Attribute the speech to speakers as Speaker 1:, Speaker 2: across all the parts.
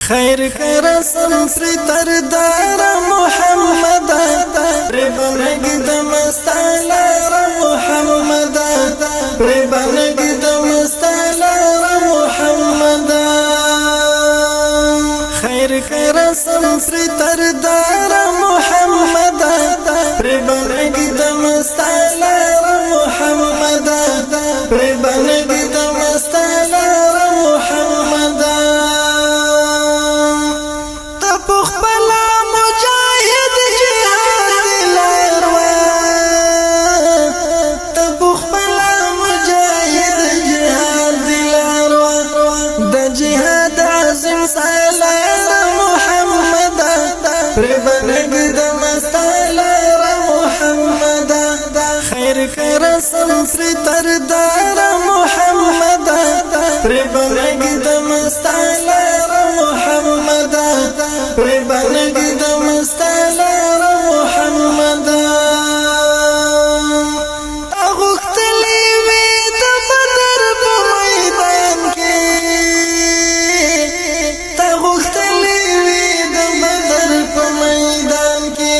Speaker 1: خیر کرسم فریتر دار محمد ربنگ دمستالار محمد ربنگ دمستالار محمد خیر کرسم فریتر دار محمد ربنگ دمستالار محمد ربنگ دمستالار محمد ربنگ دمستالار محمد خیر کرسم فریتر دار محمد ربنگ دمستالار محمد ربنگ دمستالار محمد اغختلی وی د بدر په میدان کې تغختلی وی د بدر په میدان کې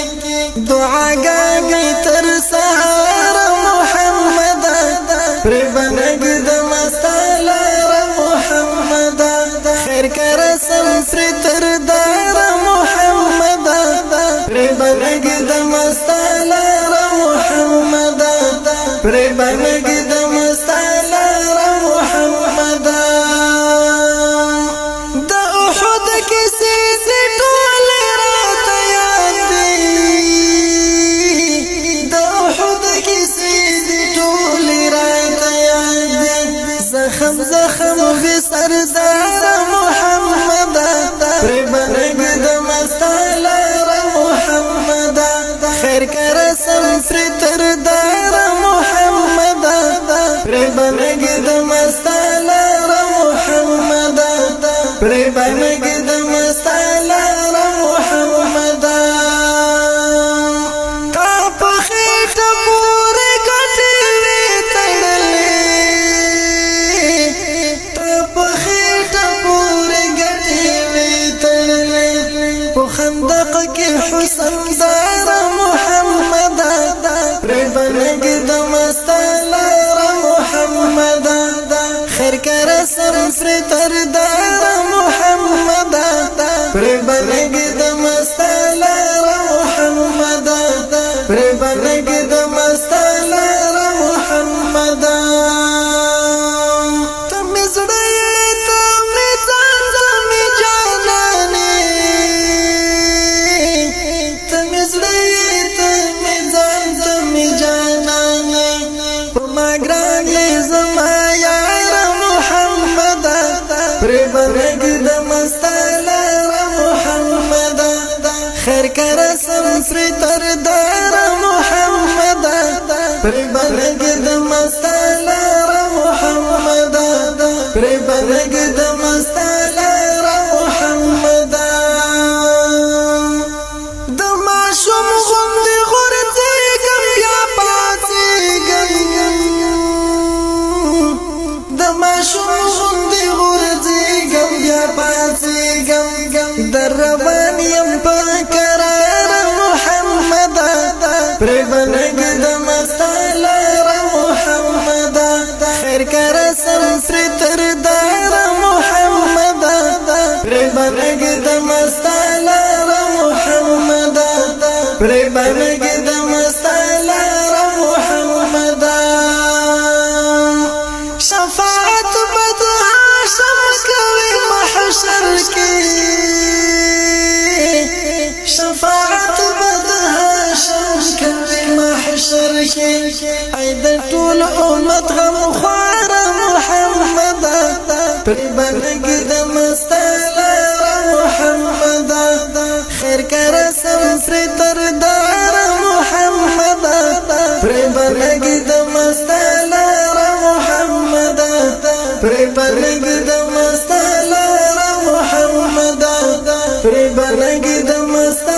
Speaker 1: دعاګانې تر سهار محمد ربنگ دمستالار محمد خیر کرسم فریتر دار محمد ربنگ دمستالار محمد ربنگ دمستالار محمد د احد کیسې ټول راته یاد دي د احد کیسې ټول راته یاد دي زخم زخم به سردار محمد ربنگ دمستالار محمد خیر کرسم فریتر دار محمد ربنگ دمستالار محمد ربنگ دمستالار محمد تا په خېټه پورې ګټې وې تړلې تا په خېټه پورې ګټې وې تړلې په خندق کې حسن دار محمد ربنگ دمستالار محمد خیر کرسم فریتر دار محمد ربنگ دمستالار محمد ربنگ دمستالار محمد ربنگ دمستالار محمد خیر کرسم فریتر دار محمد ربنگ دمستالار محمد ربنگ دمستالار محمد د ماشوم غوندې غورځېږم بیا پاڅېږم د ماشوم غوندې غورځېږم بیا پاڅېږم در روان یم په کرار محمد ربنگ دمستالار محمد خیر کرسم فریتر دار محمد ربنگ دمستالار محمد ربنگ دمستالار محمد شفاعت بد هاشم کوي محشر کې شفاعت بد هاشم کوي محشر کې اې د ټول امت غم خوار محمد ربنگ دمستالار محمد خیر کرسم فریتر دار محمد ربنگ دمستالار محمد ربنگ دمستالار محمد ربنگ دمستالار